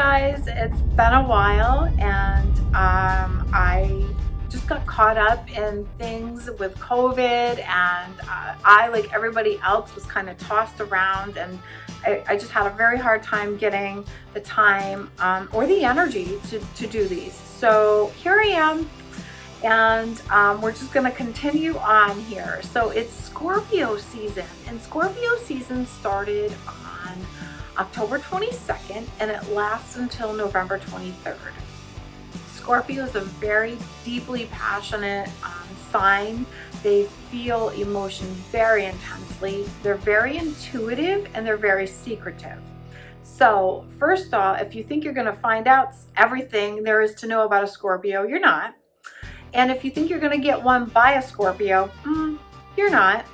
guys, it's been a while, and I just got caught up in things with COVID, and I, like everybody else, was kind of tossed around, and I just had a very hard time getting the time or the energy to do these. So here I am, and we're just going to continue on here. So it's Scorpio season, and Scorpio season started on October 22nd, and it lasts until November 23rd. Scorpio is a very deeply passionate sign. They feel emotion very intensely. They're very intuitive, and they're very secretive. So first off, if you think you're going to find out everything there is to know about a Scorpio, you're not. And if you think you're going to get one by a Scorpio, you're not.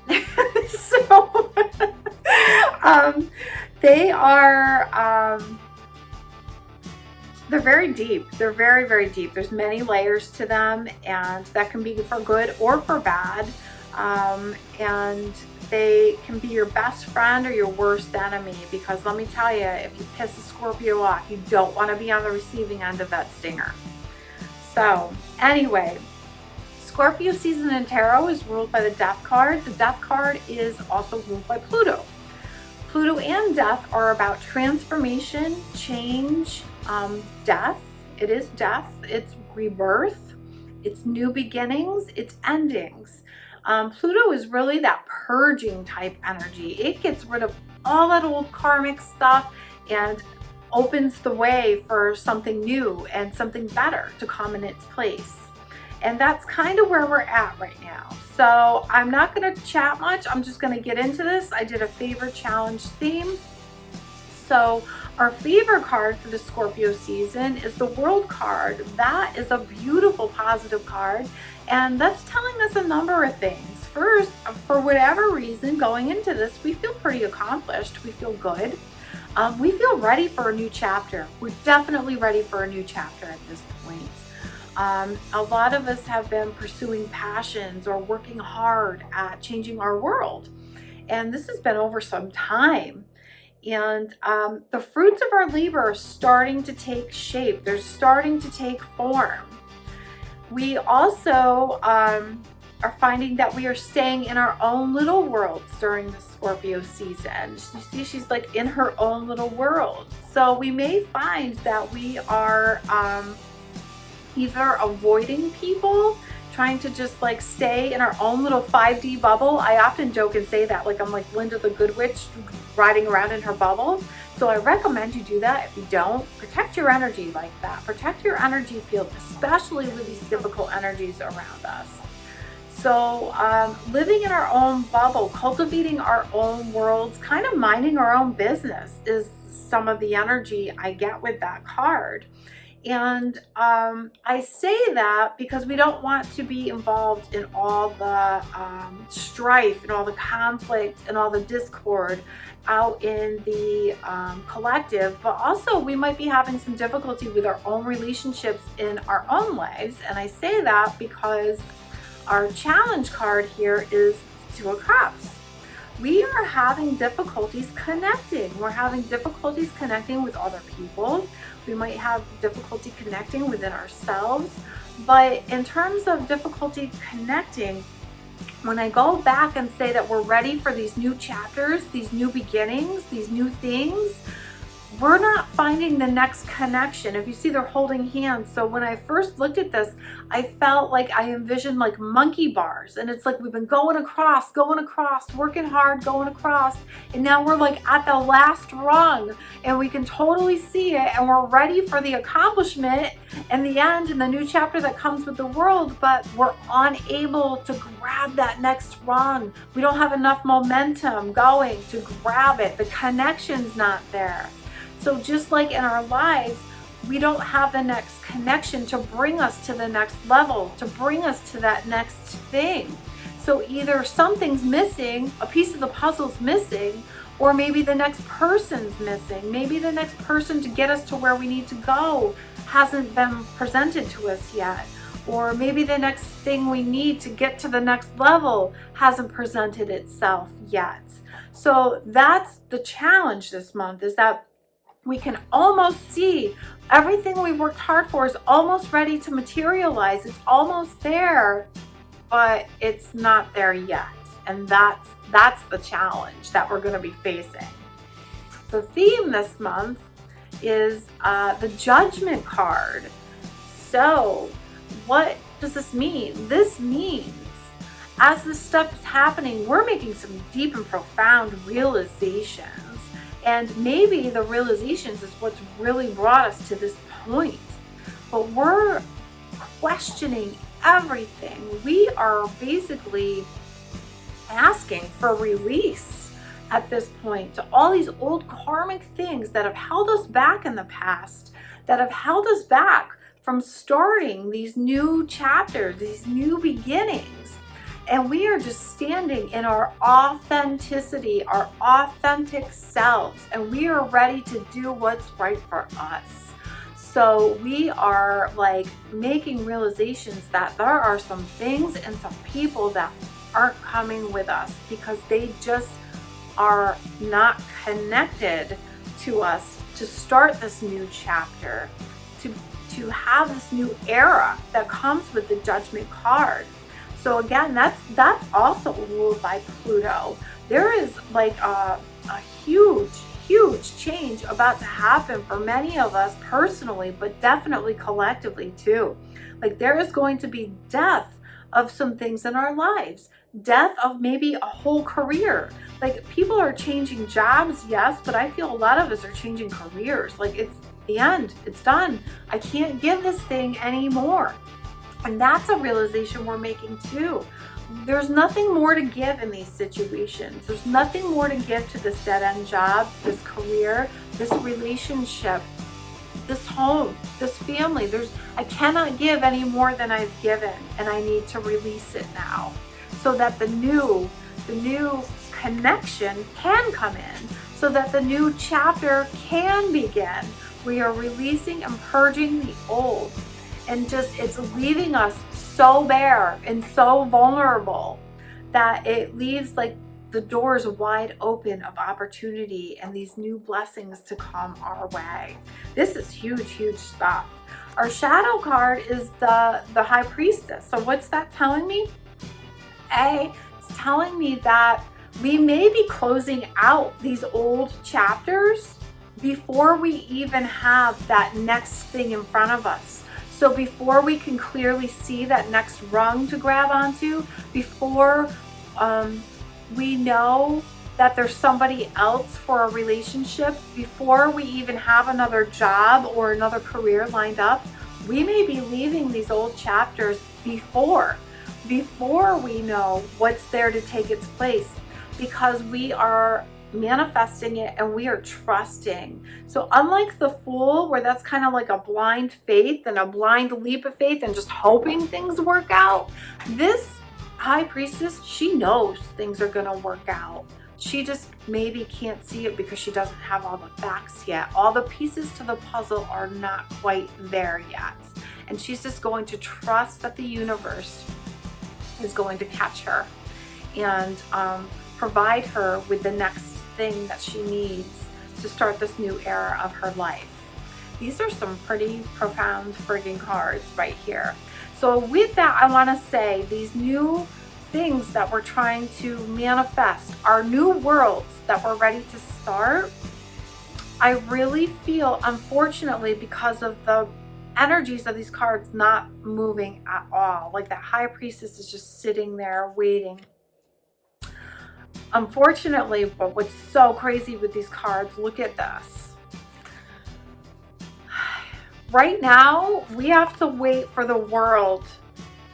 So they are, they're very deep. They're very, very deep. There's many layers to them, and that can be for good or for bad. And they can be your best friend or your worst enemy, because let me tell you, if you piss a Scorpio off, you don't want to be on the receiving end of that stinger. So anyway, Scorpio season in tarot is ruled by the Death card. The Death card is also ruled by Pluto. Pluto and Death are about transformation, change, death. It is death. It's rebirth. It's new beginnings. It's endings. Pluto is really that purging type energy. It gets rid of all that old karmic stuff and opens the way for something new and something better to come in its place. And that's kind of where we're at right now. So I'm not going to chat much. I'm just going to get into this. I did a favor challenge theme. So our favor card for the Scorpio season is the World card. That is a beautiful positive card, and that's telling us a number of things. First, for whatever reason, going into this, we feel pretty accomplished. We feel good. We feel ready for a new chapter. We're definitely ready for a new chapter at this point. A lot of us have been pursuing passions or working hard at changing our world, and this has been over some time. And the fruits of our labor are starting to take shape. They're starting to take form. We also are finding that we are staying in our own little worlds during the Scorpio season. You see, she's like in her own little world. So we may find that we are either avoiding people, trying to just like stay in our own little 5D bubble. I often joke and say that, like I'm like Linda the Good Witch riding around in her bubble. So I recommend you do that. If you don't, protect your energy like that. Protect your energy field, especially with these difficult energies around us. So living in our own bubble, cultivating our own worlds, kind of minding our own business is some of the energy I get with that card. And I say that because we don't want to be involved in all the strife and all the conflict and all the discord out in the collective, but also we might be having some difficulty with our own relationships in our own lives. And I say that because our challenge card here is Two of Cups. We are having difficulties connecting. We're having difficulties connecting with other people. We might have difficulty connecting within ourselves. But in terms of difficulty connecting, when I go back and say that we're ready for these new chapters, these new beginnings, these new things, we're not finding the next connection. If you see, they're holding hands. So when I first looked at this, I felt like I envisioned like monkey bars, and it's like we've been going across, working hard, going across, and now we're like at the last rung, and we can totally see it, and we're ready for the accomplishment and the end and the new chapter that comes with the world, but we're unable to grab that next rung. We don't have enough momentum going to grab it. The connection's not there. So just like in our lives, we don't have the next connection to bring us to the next level, to bring us to that next thing. So either something's missing, a piece of the puzzle's missing, or maybe the next person's missing. Maybe the next person to get us to where we need to go hasn't been presented to us yet. Or maybe the next thing we need to get to the next level hasn't presented itself yet. So that's the challenge this month, is that We can almost see everything we've worked hard for is almost ready to materialize. It's almost there, but it's not there yet. And that's the challenge that we're going to be facing. The theme this month is the Judgment card. So what does this mean? This means as this stuff is happening, we're making some deep and profound realizations. And maybe the realizations is what's really brought us to this point. But we're questioning everything. We are basically asking for release at this point to all these old karmic things that have held us back in the past, that have held us back from starting these new chapters, these new beginnings. And we are just standing in our authenticity, our authentic selves, and we are ready to do what's right for us. So we are like making realizations that there are some things and some people that aren't coming with us because they just are not connected to us to start this new chapter, to have this new era that comes with the Judgment card. So again, that's also ruled by Pluto. There is like a huge change about to happen for many of us personally, but definitely collectively too. Like there is going to be death of some things in our lives, death of maybe a whole career. Like people are changing jobs, yes, but I feel a lot of us are changing careers. Like it's the end, it's done. I can't give this thing anymore. And that's a realization we're making too. There's nothing more to give in these situations. There's nothing more to give to this dead-end job, this career, this relationship, this home, this family. I cannot give any more than I've given, and I need to release it now so that the new connection can come in, so that the new chapter can begin. We are releasing and purging the old, and just it's leaving us so bare and so vulnerable that it leaves like the doors wide open of opportunity and these new blessings to come our way. This is huge stuff. Our shadow card is the High Priestess. So what's that telling me? It's telling me that we may be closing out these old chapters before we even have that next thing in front of us. So before we can clearly see that next rung to grab onto, before we know that there's somebody else for a relationship, before we even have another job or another career lined up, we may be leaving these old chapters before we know what's there to take its place, because we are manifesting it and we are trusting. So unlike the Fool, where that's kind of like a blind faith and a blind leap of faith and just hoping things work out, this High Priestess, she knows things are going to work out. She just maybe can't see it because she doesn't have all the facts yet. All the pieces to the puzzle are not quite there yet. And she's just going to trust that the universe is going to catch her and provide her with the next thing that she needs to start this new era of her life. These are some pretty profound friggin' cards right here. So with that, I want to say these new things that we're trying to manifest, our new worlds that we're ready to start, I really feel, unfortunately, because of the energies of these cards not moving at all, like that High Priestess is just sitting there waiting. Unfortunately, but what's so crazy with these cards, look at this. Right now, we have to wait for the world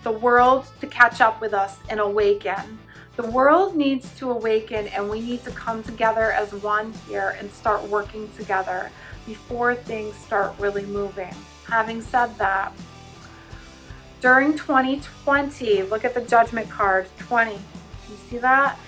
to catch up with us and awaken. The world needs to awaken, and we need to come together as one here and start working together before things start really moving. Having said that, during 2020, look at the Judgment card, 20. You see that?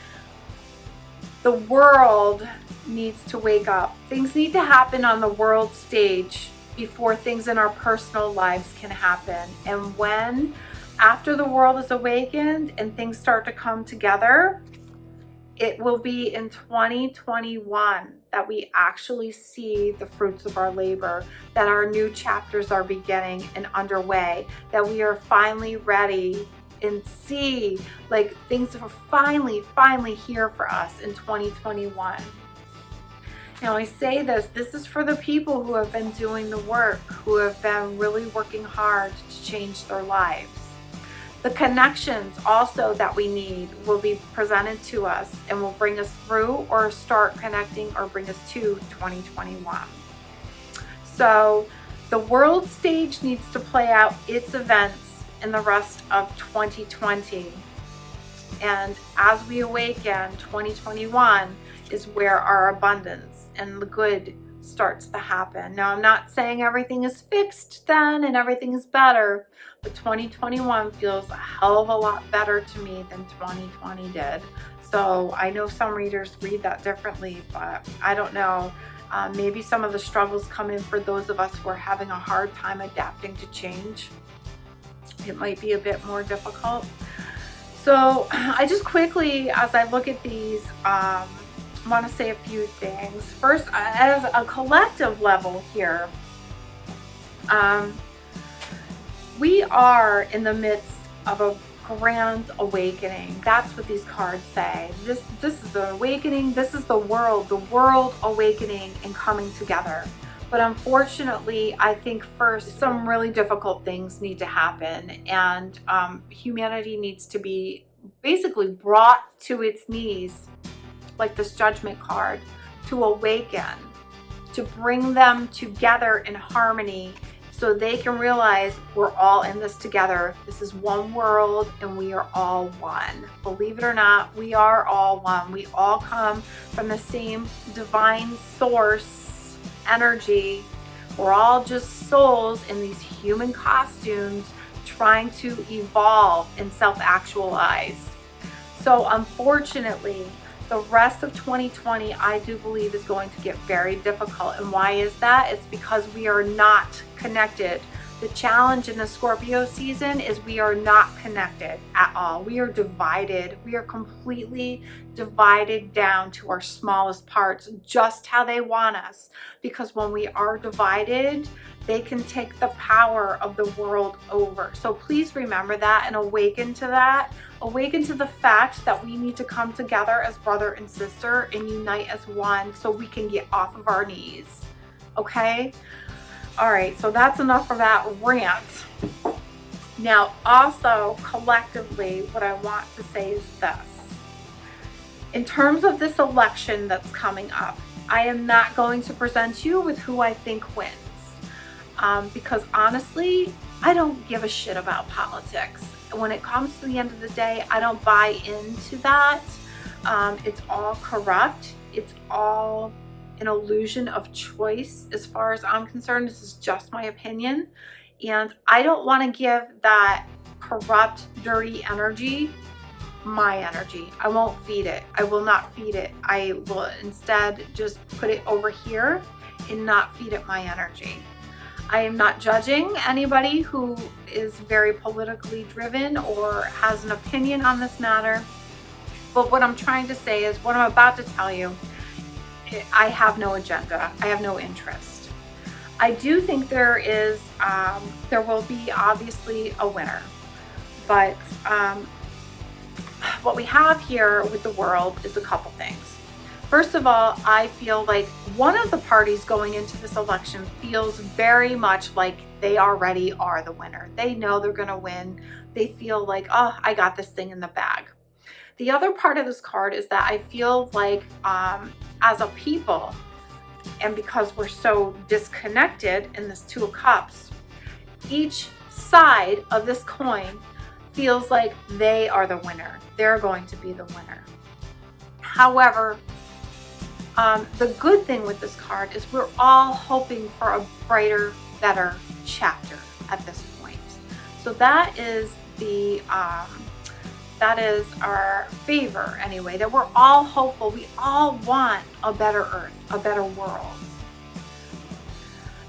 The world needs to wake up. Things need to happen on the world stage before things in our personal lives can happen. And when, after the world is awakened and things start to come together, It will be in 2021 that we actually see the fruits of our labor, that our new chapters are beginning and underway, that we are finally ready and see like things are finally here for us in 2021. Now I say this is for the people who have been doing the work, who have been really working hard to change their lives. The connections also that we need will be presented to us and will bring us through or start connecting or bring us to 2021. So the world stage needs to play out its events in the rest of 2020. And as we awaken, 2021 is where our abundance and the good starts to happen. Now, I'm not saying everything is fixed then and everything is better, but 2021 feels a hell of a lot better to me than 2020 did. So I know some readers read that differently, but I don't know. Maybe some of the struggles come in for those of us who are having a hard time adapting to change. It might be a bit more difficult. So I just quickly, as I look at these, want to say a few things. First, as a collective level here, we are in the midst of a grand awakening. That's what these cards say. This is the awakening. This is the world awakening and coming together. But unfortunately, I think first some really difficult things need to happen, and humanity needs to be basically brought to its knees, like this Judgment card, to awaken, to bring them together in harmony so they can realize we're all in this together. This is one world and we are all one. Believe it or not, we are all one. We all come from the same divine source energy. We're all just souls in these human costumes trying to evolve and self-actualize. So unfortunately, the rest of 2020, I do believe, is going to get very difficult. And why is that? It's because we are not connected. The challenge in the Scorpio season is we are not connected at all. We are divided. We are completely divided down to our smallest parts, just how they want us. Because when we are divided, they can take the power of the world over. So please remember that and awaken to that. Awaken to the fact that we need to come together as brother and sister and unite as one so we can get off of our knees. Okay? All right, so that's enough of that rant. Now, also collectively, what I want to say is this. In terms of this election that's coming up, I am not going to present you with who I think wins. Because honestly, I don't give a shit about politics. When it comes to the end of the day, I don't buy into that. It's all corrupt. It's all an illusion of choice as far as I'm concerned. This is just my opinion. And I don't want to give that corrupt, dirty energy my energy. I won't feed it. I will not feed it. I will instead just put it over here and not feed it my energy. I am not judging anybody who is very politically driven or has an opinion on this matter. But what I'm trying to say is what I'm about to tell you, I have no agenda. I have no interest. I do think there will be obviously a winner. But what we have here with the world is a couple things. First of all, I feel like one of the parties going into this election feels very much like they already are the winner. They know they're going to win. They feel like, oh, I got this thing in the bag. The other part of this card is that I feel like as a people, and because we're so disconnected in this Two of Cups, each side of this coin feels like they are the winner. They're going to be the winner. However, the good thing with this card is we're all hoping for a brighter, better chapter at this point. So that is our favor anyway, that we're all hopeful. We all want a better earth, a better world.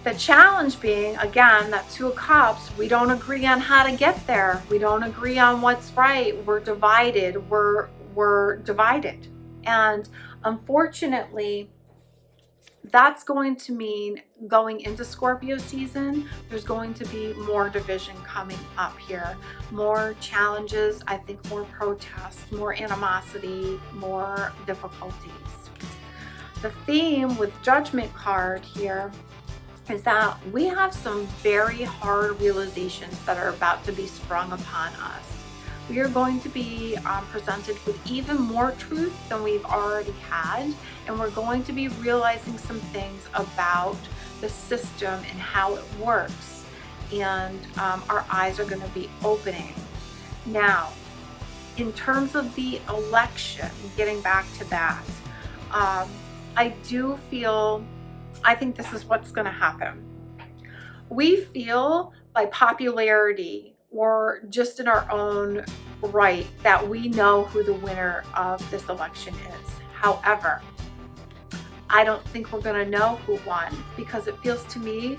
The challenge being, again, that Two of Cups, we don't agree on how to get there. We don't agree on what's right. We're divided. We're divided. And unfortunately, that's going to mean going into Scorpio season, there's going to be more division coming up here, more challenges, I think more protests, more animosity, more difficulties. The theme with Judgment card here is that we have some very hard realizations that are about to be sprung upon us. We are going to be presented with even more truth than we've already had, and we're going to be realizing some things about the system and how it works, and our eyes are going to be opening. Now, in terms of the election, getting back to that, I do feel, I think this is what's going to happen. We feel by popularity or just in our own right that we know who the winner of this election is. However, I don't think we're going to know who won, because it feels to me,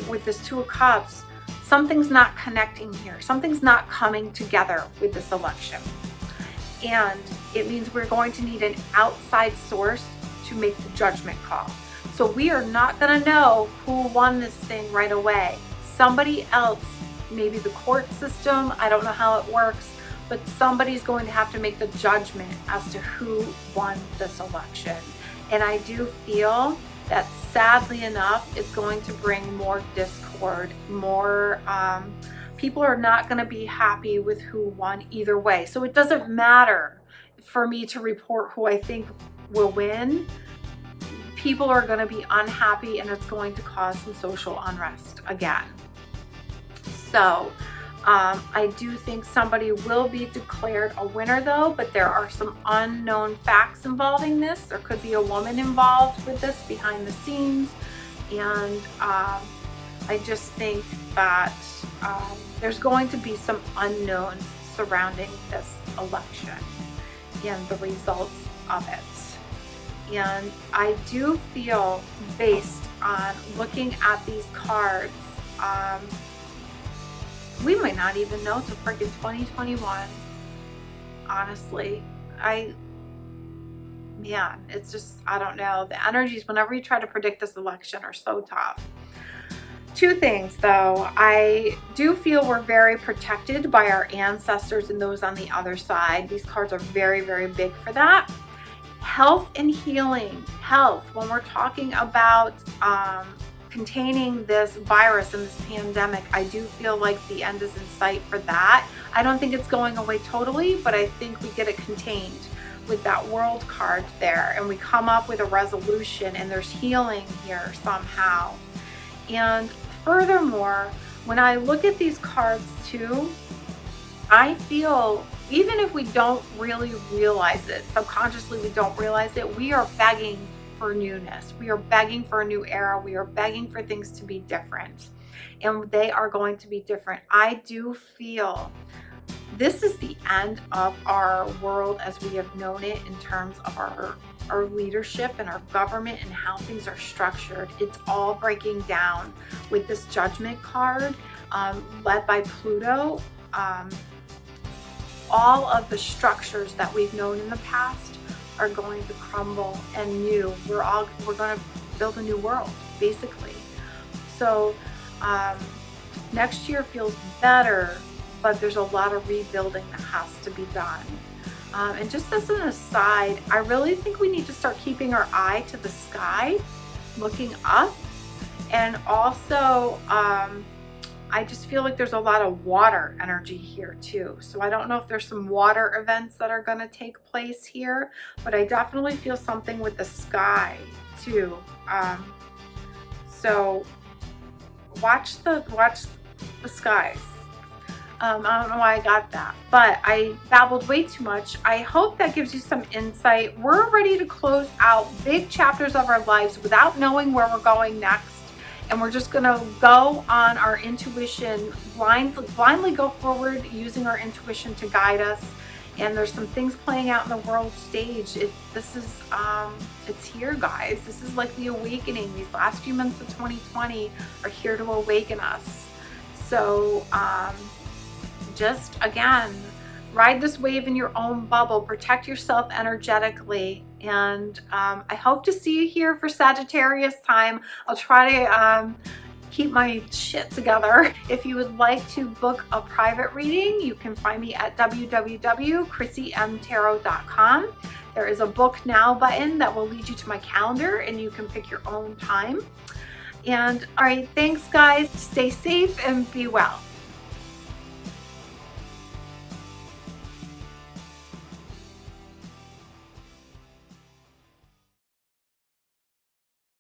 with this Two of Cups, something's not connecting here. Something's not coming together with this election. And it means we're going to need an outside source to make the judgment call. So we are not going to know who won this thing right away. Somebody else, maybe the court system, I don't know how it works, but somebody's going to have to make the judgment as to who won this election. And I do feel that, sadly enough, it's going to bring more discord, more people are not going to be happy with who won either way. So it doesn't matter for me to report who I think will win. People are going to be unhappy, and it's going to cause some social unrest again. So I do think somebody will be declared a winner though, but there are some unknown facts involving this. There could be a woman involved with this behind the scenes. And I just think that there's going to be some unknowns surrounding this election and the results of it. And I do feel, based on looking at these cards, we might not even know till freaking 2021. Honestly, it's just, I don't know. The energies, whenever you try to predict this election, are so tough. Two things though. I do feel we're very protected by our ancestors and those on the other side. These cards are very, very big for that. Health and healing. Health, when we're talking about containing this virus and this pandemic, I do feel like the end is in sight for that. I don't think it's going away totally, but I think we get it contained with that World card there, and we come up with a resolution, and there's healing here somehow. And furthermore, when I look at these cards too, I feel, even if we don't really realize it, subconsciously we don't realize it, we are begging for newness. We are begging for a new era. We are begging for things to be different, and they are going to be different. I do feel this is the end of our world as we have known it in terms of our leadership and our government and how things are structured. It's all breaking down with this Judgment card, led by Pluto. All of the structures that we've known in the past are going to crumble, and we're going to build a new world, basically. So next year feels better, but there's a lot of rebuilding that has to be done. And just as an aside, I really think we need to start keeping our eye to the sky, looking up. And also, I just feel like there's a lot of water energy here too. So I don't know if there's some water events that are going to take place here, but I definitely feel something with the sky too. So watch the skies. I don't know why I got that, but I babbled way too much. I hope that gives you some insight. We're ready to close out big chapters of our lives without knowing where we're going next. And we're just gonna go on our intuition, blindly go forward using our intuition to guide us. And there's some things playing out in the world stage. It's here, guys. This is like the awakening. These last few months of 2020 are here to awaken us. So just again, ride this wave in your own bubble, protect yourself energetically, and I hope to see you here for Sagittarius time. I'll try to keep my shit together. If you would like to book a private reading, you can find me at www.chrissymtarot.com. There is a book now button that will lead you to my calendar, and you can pick your own time. And all right, thanks guys. Stay safe and be well.